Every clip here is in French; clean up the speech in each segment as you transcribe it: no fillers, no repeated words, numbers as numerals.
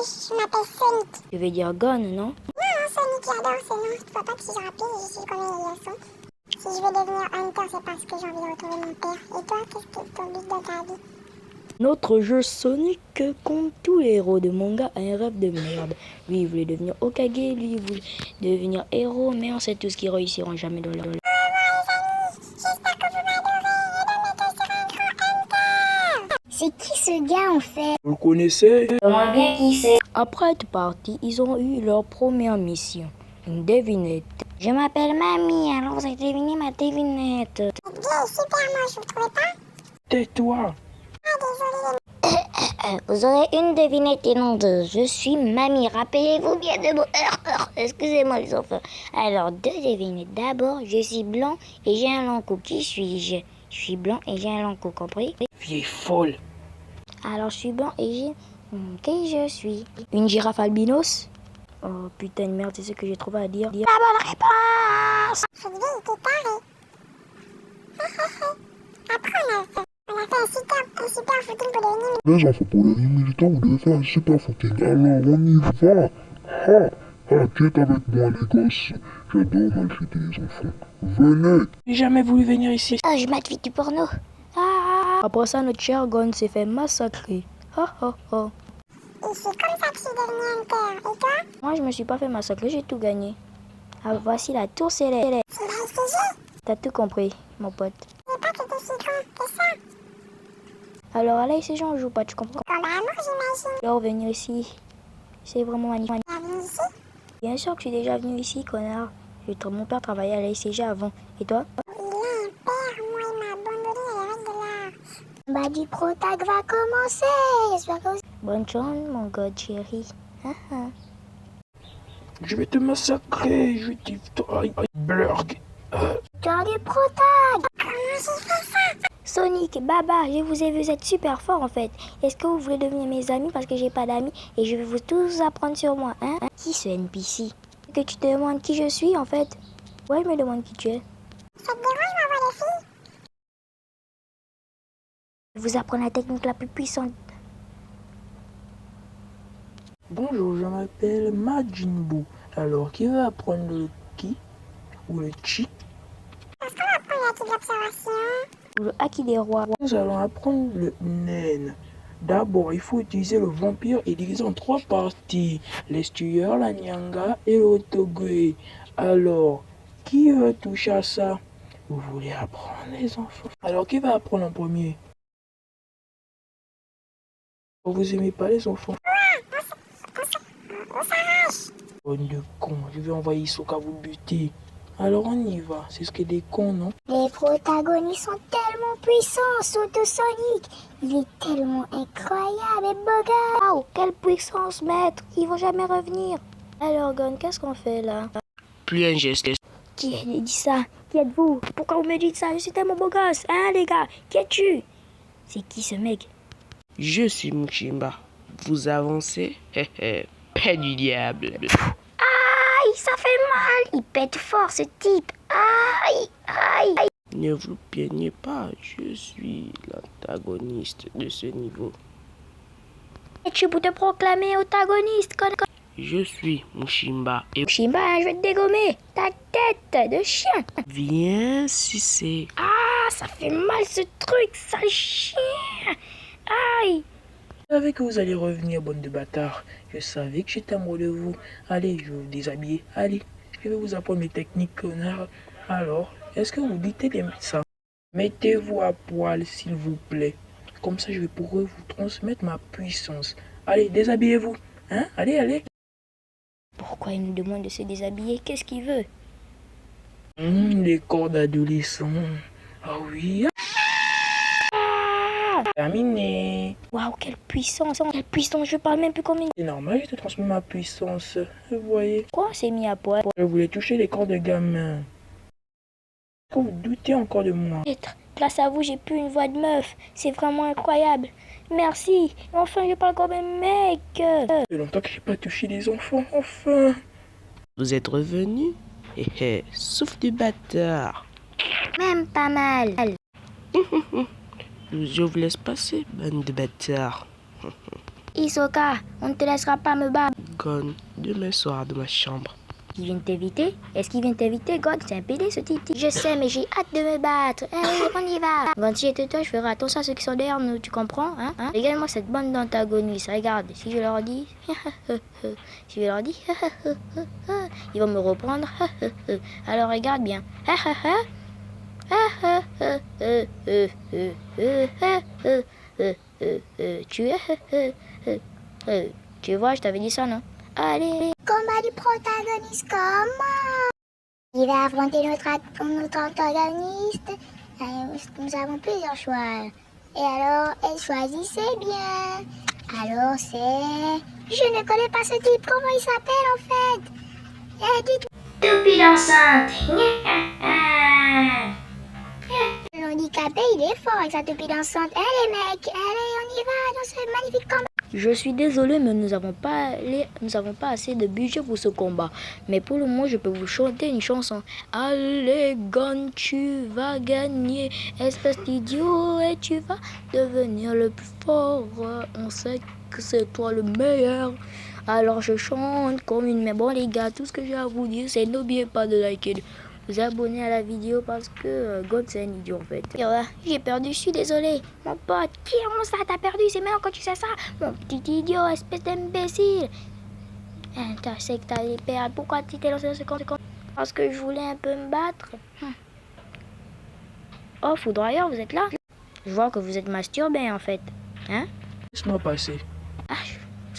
je m'appelle Sonic. Tu veux dire Gon, non? Non, Sonic, j'adore ce nom. Tu vois pas que si je rappelle, je suis comme les leçons. Si je veux devenir hunter, c'est parce que j'ai envie de retrouver mon père. Et toi, qu'est-ce que ton but de ta vie? Notre jeu Sonic, comme tous les héros de manga, a un rêve de merde. Lui, il voulait devenir Hokage, lui, il voulait devenir héros, mais on sait tous qu'ils réussiront jamais dans leur... J'espère que vous m'adorez et de mettre sur un grand hunter. C'est qui ce gars en fait? Vous le connaissez? Comment bien qui c'est? Après être partis, ils ont eu leur première mission. Une devinette. Je m'appelle Mamie, alors vous avez deviné ma devinette. Cette gars est super moche, vous trouvez pas? Tais-toi! Ah, désolé. Vous aurez une devinette et non deux. Je suis Mamie. Rappelez-vous bien de mon... Excusez-moi les enfants. Alors, deux devinettes. D'abord, je suis blanc et j'ai un long cou. Qui suis-je? Je suis blanc et j'ai un long cou, compris? Vieille folle! Alors, je suis blanc et j'ai... Qui je suis? Une girafe albinos? Oh putain de merde, c'est ce que j'ai trouvé à dire. La bonne réponse! Cette vieille était tarée. Après, on a fait un super footing pour devenir... Les enfants, pour devenir militants, vous devez faire un super footing. Alors, on y va. Ha! Ha! Qui est avec moi, les gosses? J'adore maltraiter les enfants. Venez! J'ai jamais voulu venir ici. Ah, je mate vite du porno. Ah. Après ça, notre cher Gon s'est fait massacrer. Et c'est comme ça que je suis devenu hunter. Et toi? Moi, je me suis pas fait massacrer, j'ai tout gagné. Ah, voici la tour céleste. C'est la SCG. T'as tout compris, mon pote. Je sais pas que t'étais si grand que ça. Alors, à la SCG, on joue pas, tu comprends? Comme amour, j'imagine. Alors, venir ici, c'est vraiment magnifique. Bienvenue ici. Bien sûr que je suis déjà venu ici, connard. Mon père travaillait à la SCG avant. Et toi? Il a un père, moi, il m'a abandonné à la règle de l'art. Bah, du protag va commencer. J'espère que vous... Bonne chance, mon god chéri. Je vais te massacrer. Je vais te... Blurg. Tu as du protag. Comment j'ai fait ça? Sonic, Baba, je vous ai vu, vous êtes super fort en fait. Est-ce que vous voulez devenir mes amis parce que j'ai pas d'amis et je vais vous tous apprendre sur moi, hein? Qui ce NPC? Que tu te demandes qui je suis en fait? Ouais, je me demande qui tu es. Ça te dérange, ma voix de fille? Je vais vous apprendre la technique la plus puissante. Bonjour, je m'appelle Majin Buu. Alors, qui veut apprendre le ki ou le chi? Est-ce qu'on apprend la petite observation? Ou le haki des rois. Nous allons apprendre le nen. D'abord, il faut utiliser le vampire et diviser en trois parties. L'estueur, la nyanga et l'otogwe. Alors, qui veut toucher à ça? Vous voulez apprendre les enfants? Alors, qui va apprendre en premier? Vous aimez pas les enfants? On s'arrache. Bonne de con, je vais envoyer Hisoka vous buter. Alors on y va, c'est ce que des cons, non? Les protagonistes sont tellement puissants, surtout Sonic. Il est tellement incroyable et beau gars. Waouh, quelle puissance, maître! Ils vont jamais revenir. Alors, Gon, qu'est-ce qu'on fait là? Plus un geste. Qui a dit ça? Qui êtes-vous? Pourquoi vous me dites ça? Je suis tellement beau gosse, hein les gars? Qui es-tu? C'est qui ce mec? Je suis Mushimba. Vous avancez? Paix du diable. Aïe, ça fait mal! Il pète fort ce type! Aïe, aïe! Ne vous plaignez pas, je suis l'antagoniste de ce niveau. Es-tu pour te proclamer antagoniste, con? Je suis Mushimba et Shimba, je vais te dégommer! Ta tête de chien! viens sucer. Ah, ça fait mal ce truc, sale chien! Aïe! Je savais que vous allez revenir, bande de bâtards. Je savais que j'étais amoureux de vous. Allez, je vais vous déshabiller. Allez, je vais vous apprendre mes techniques, connard. Alors, est-ce que vous dites ça? Mettez-vous à poil, s'il vous plaît. Comme ça, je vais pouvoir vous transmettre ma puissance. Allez, déshabillez-vous. Hein? Allez, allez. Pourquoi il nous demande de se déshabiller? Qu'est-ce qu'il veut? Les corps d'adolescents. Ah oui. Terminé. Waouh, quelle puissance! Quelle puissance! Je parle même plus comme une... C'est normal, je te transmets ma puissance. Vous voyez. Quoi? C'est mis à poil. Je voulais toucher les corps de gamin. Est-ce que vous doutez encore de moi? Être. Grâce à vous, j'ai plus une voix de meuf. C'est vraiment incroyable. Merci. Enfin, je parle comme un mec. Ça fait longtemps que j'ai pas touché les enfants. Enfin. Vous êtes revenu? Souffle du bâtard. Même pas mal. Je vous laisse passer, bande de bâtards. Hisoka, on ne te laissera pas me battre. Gon, demain soir dans ma chambre. Qui vient t'éviter? Est-ce qu'il vient t'éviter, God? C'est un PD ce type. Je sais, mais j'ai hâte de me battre. Allez, on y va. God, si j'étais toi, je ferais attention à ceux qui sont derrière nous, tu comprends? Regarde-moi cette bande d'antagonistes. Regarde, si je leur dis... si je leur dis... ils vont me reprendre. Alors regarde bien. Tu vois, je t'avais dit ça, non? Allez. Combat du protagoniste, comment? Il va affronter notre antagoniste. Nous avons plusieurs choix. Et alors, choisissez bien. Alors, c'est... Je ne connais pas ce type. Comment il s'appelle, en fait? Dites... Depuis l'enceinte. L'handicapé, il est fort avec sa toupie dansante. Allez, mec. Allez, on y va dans ce magnifique combat. Je suis désolé, mais nous n'avons pas assez de budget pour ce combat. Mais pour le moment, je peux vous chanter une chanson. Allez, Gon, tu vas gagner, espèce d'idiot, et tu vas devenir le plus fort. On sait que c'est toi le meilleur. Alors je chante comme une... Mais bon les gars, tout ce que j'ai à vous dire, c'est n'oubliez pas de liker, de vous abonner à la vidéo parce que God c'est un idiot en fait. J'ai perdu, je suis désolé. Mon pote, comment ça t'as perdu? C'est maintenant quand tu sais ça. Mon petit idiot, espèce d'imbécile. Tu sais que t'allais perdre. Pourquoi tu t'es lancé dans ce compte? Parce que je voulais un peu me battre. Oh, foudroyeur, vous êtes là? Je vois que vous êtes masturbé en fait. Hein? Laisse-moi passer.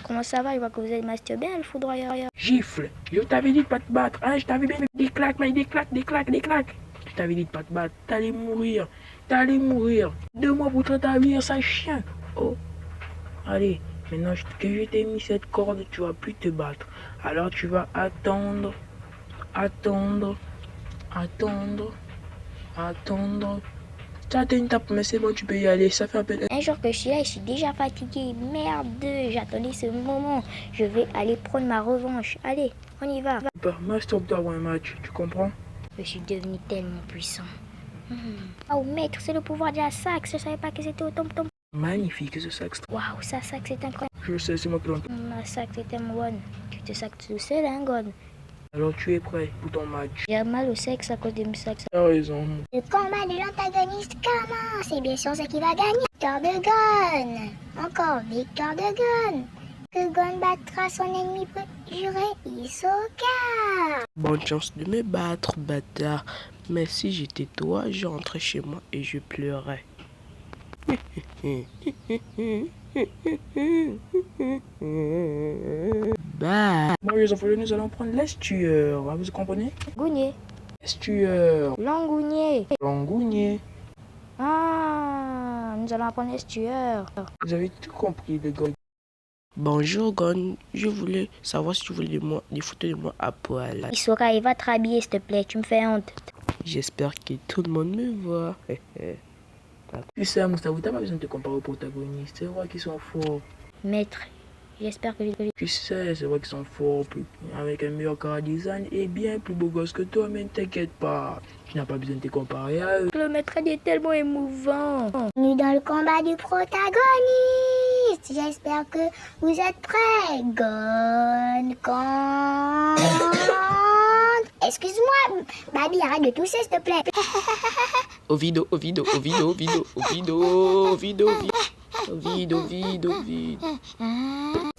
Comment ça va? Je vois que vous êtes masturbé, le foudroyeur. Gifle, je t'avais dit de pas te battre, hein, je t'avais bien des claques, mais des claques. Je t'avais dit de pas te battre, t'allais mourir. 2 mois pour t'établir, ça chien. Oh, allez, maintenant que je t'ai mis cette corde, tu vas plus te battre. Alors tu vas attendre. Ça t'es une tape, mais c'est bon, tu peux y aller, ça fait un peu... Un jour que je suis là, je suis déjà fatiguée. Merde, j'attendais ce moment. Je vais aller prendre ma revanche. Allez, on y va. Masturbe-toi avant un match, tu comprends? Je suis devenu tellement puissant. Oh, maître, c'est le pouvoir de la saxe. Je savais pas que c'était autant. Magnifique ce sax. Waouh, ça saxe, c'est incroyable. Je sais, c'est moi qui l'entends. Ma saxe est tellement bonne. Tu te sacs tout seul, hein, God? Alors tu es prêt pour ton match? J'ai mal au sexe à cause de mes saxes. Tu as raison. Le combat de l'antagoniste commence. Et bien sûr, c'est qui va gagner. Victoire de Gon. Encore victoire de Gon. Que Gon battra son ennemi juré, Hisoka. Bonne chance de me battre, bâtard. Mais si j'étais toi, je rentrais chez moi et je pleurais. Bah. Bon les enfants, nous allons prendre l'estuaire, vous comprenez? Gougné. L'estuaire. Langougné. Langougné. Ah, nous allons apprendre l'estuaire. Vous avez tout compris les gars. Bonjour Gon, je voulais savoir si tu voulais des photos de moi à poil. Hisoka, il va te rhabiller s'il te plaît, tu me fais honte. J'espère que tout le monde me voit. Tu sais, Moustapha, t'as pas besoin de te comparer aux protagonistes. C'est vrai qu'ils sont forts. Maître, j'espère que Tu sais, c'est vrai qu'ils sont forts, avec un meilleur car design et bien plus beau gosse que toi, mais ne t'inquiète pas. Tu n'as pas besoin de te comparer à eux. le maître est tellement émouvant. Nous dans le combat du protagoniste. J'espère que vous êtes prêts. Gon, Excuse-moi, Babi, arrête de tousser, s'il te plaît. Ovido.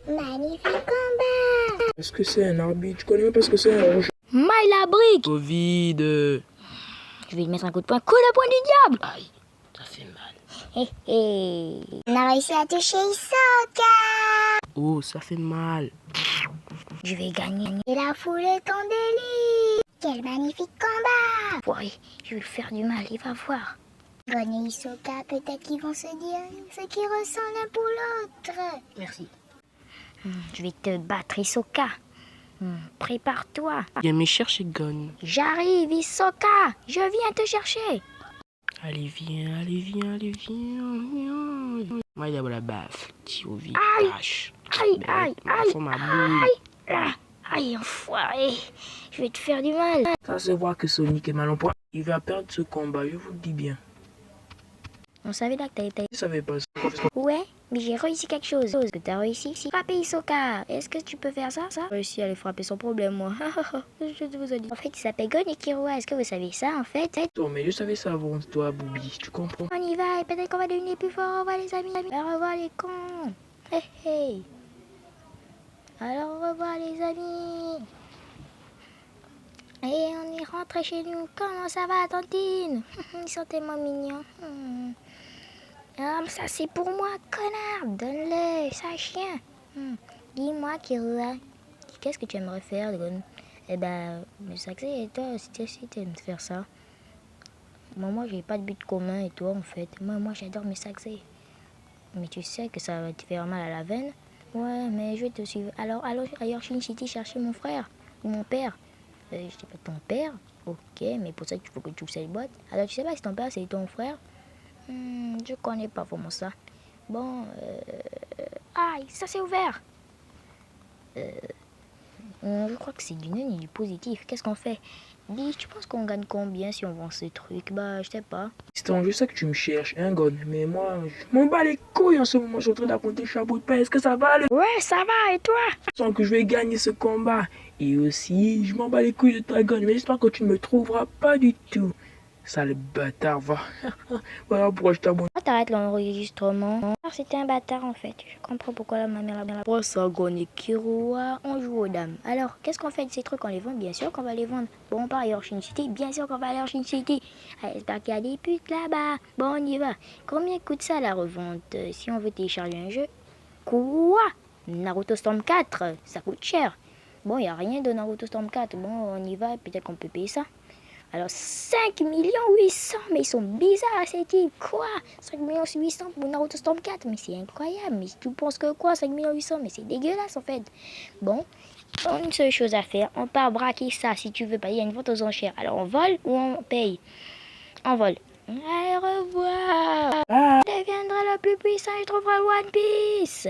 Magnifique combat. Est-ce que c'est un arbitre? Tu connais même pas ce que c'est un rouge? Maille la brique. Covid. Je vais lui mettre un coup de poing du diable. Aïe, ça fait mal. On a réussi à toucher Hisoka. Oh, ça fait mal. Je vais gagner. Et la foule est en délire. Quel magnifique combat. Ouais, je vais lui faire du mal, il va voir. Gon et Hisoka, peut-être qu'ils vont se dire ce qu'ils ressentent l'un pour l'autre. Merci. Je vais te battre, Hisoka. Prépare-toi. Viens me chercher Gon. J'arrive, Hisoka. Je viens te chercher. Allez, viens. Moi, il y a la baffe. Tio vite. Aïe, enfoiré. Je vais te faire du mal. Ça se voit que Sonic est mal en point. Il va perdre ce combat, je vous le dis bien. On savait là que t'allais... Je savais pas ça. Ouais, Mais j'ai réussi quelque chose. Que t'as réussi ici. Frapper Hisoka. Est-ce que tu peux faire ça? J'ai réussi à les frapper sans problème, moi. Je te vous ai dit. En fait, il s'appelle Gon et Killua. Est-ce que vous savez ça, en fait? Non, mais je savais ça avant toi, Booby, tu comprends? On y va et peut-être qu'on va devenir plus fort. Au revoir, les amis. Au revoir, les cons. Hey, hey. Alors, au revoir, les amis. Et on est rentré chez nous. Comment ça va, Tantine? Ils sont tellement mignons. Ah, mais ça c'est pour moi, connard. Donne-le, ça chien. Dis-moi, Killua, qu'est-ce que tu aimerais faire, Gon? Eh ben, me saxer et toi, si tu aimes faire ça. Moi, j'ai pas de but commun et toi, en fait. Moi, j'adore me saxer. Mais tu sais que ça va te faire mal à la veine. Ouais, mais je vais te suivre. Alors, ailleurs, Shin City, chercher mon frère ou mon père. Je sais pas ton père. Ok, mais pour ça, il faut que tu ouvres cette boîte. Alors, tu sais pas si ton père, c'est ton frère? Je connais pas vraiment ça. Bon, aïe, ça c'est ouvert. Je crois que c'est du nul et du positif. Qu'est-ce qu'on fait? Dis, tu penses qu'on gagne combien si on vend ces trucs? Bah, je sais pas. Fiston, je sais que tu me cherches, hein, Gon, mais moi, je m'en bats les couilles en ce moment, je suis en train d'affronter Chapeau de pain. Est-ce que ça va aller? Ouais, ça va, et toi? Je sens que je vais gagner ce combat. Et aussi, je m'en bats les couilles de ta Gon, mais j'espère que tu ne me trouveras pas du tout. Sale bâtard, va. Voilà pourquoi je t'abonne. T'arrêtes l'enregistrement. C'était un bâtard en fait. Je comprends pourquoi la mère la Pour ça, Gon et Killua, on joue aux dames. Alors, qu'est-ce qu'on fait de ces trucs? On les vend? Bien sûr qu'on va les vendre. Bon, on part à Shin City. Bien sûr qu'on va aller à Shin City. J'espère qu'il y a des putes là-bas. Bon, on y va. Combien coûte ça la revente si on veut télécharger un jeu? Quoi? Naruto Storm 4, ça coûte cher. Bon, il n'y a rien de Naruto Storm 4. Bon, on y va. Peut-être qu'on peut payer ça. Alors 5 800 000, mais ils sont bizarres ces types, quoi? 5 800 000 pour Naruto Storm 4, mais c'est incroyable, mais tu penses que quoi, 5 800 000, mais c'est dégueulasse en fait. Bon, une seule chose à faire, on part braquer ça si tu veux pas, il y a une vente aux enchères. Alors on vole ou on paye? On vole. Allez, au revoir. Je deviendrai le plus puissant et je trouverai One Piece.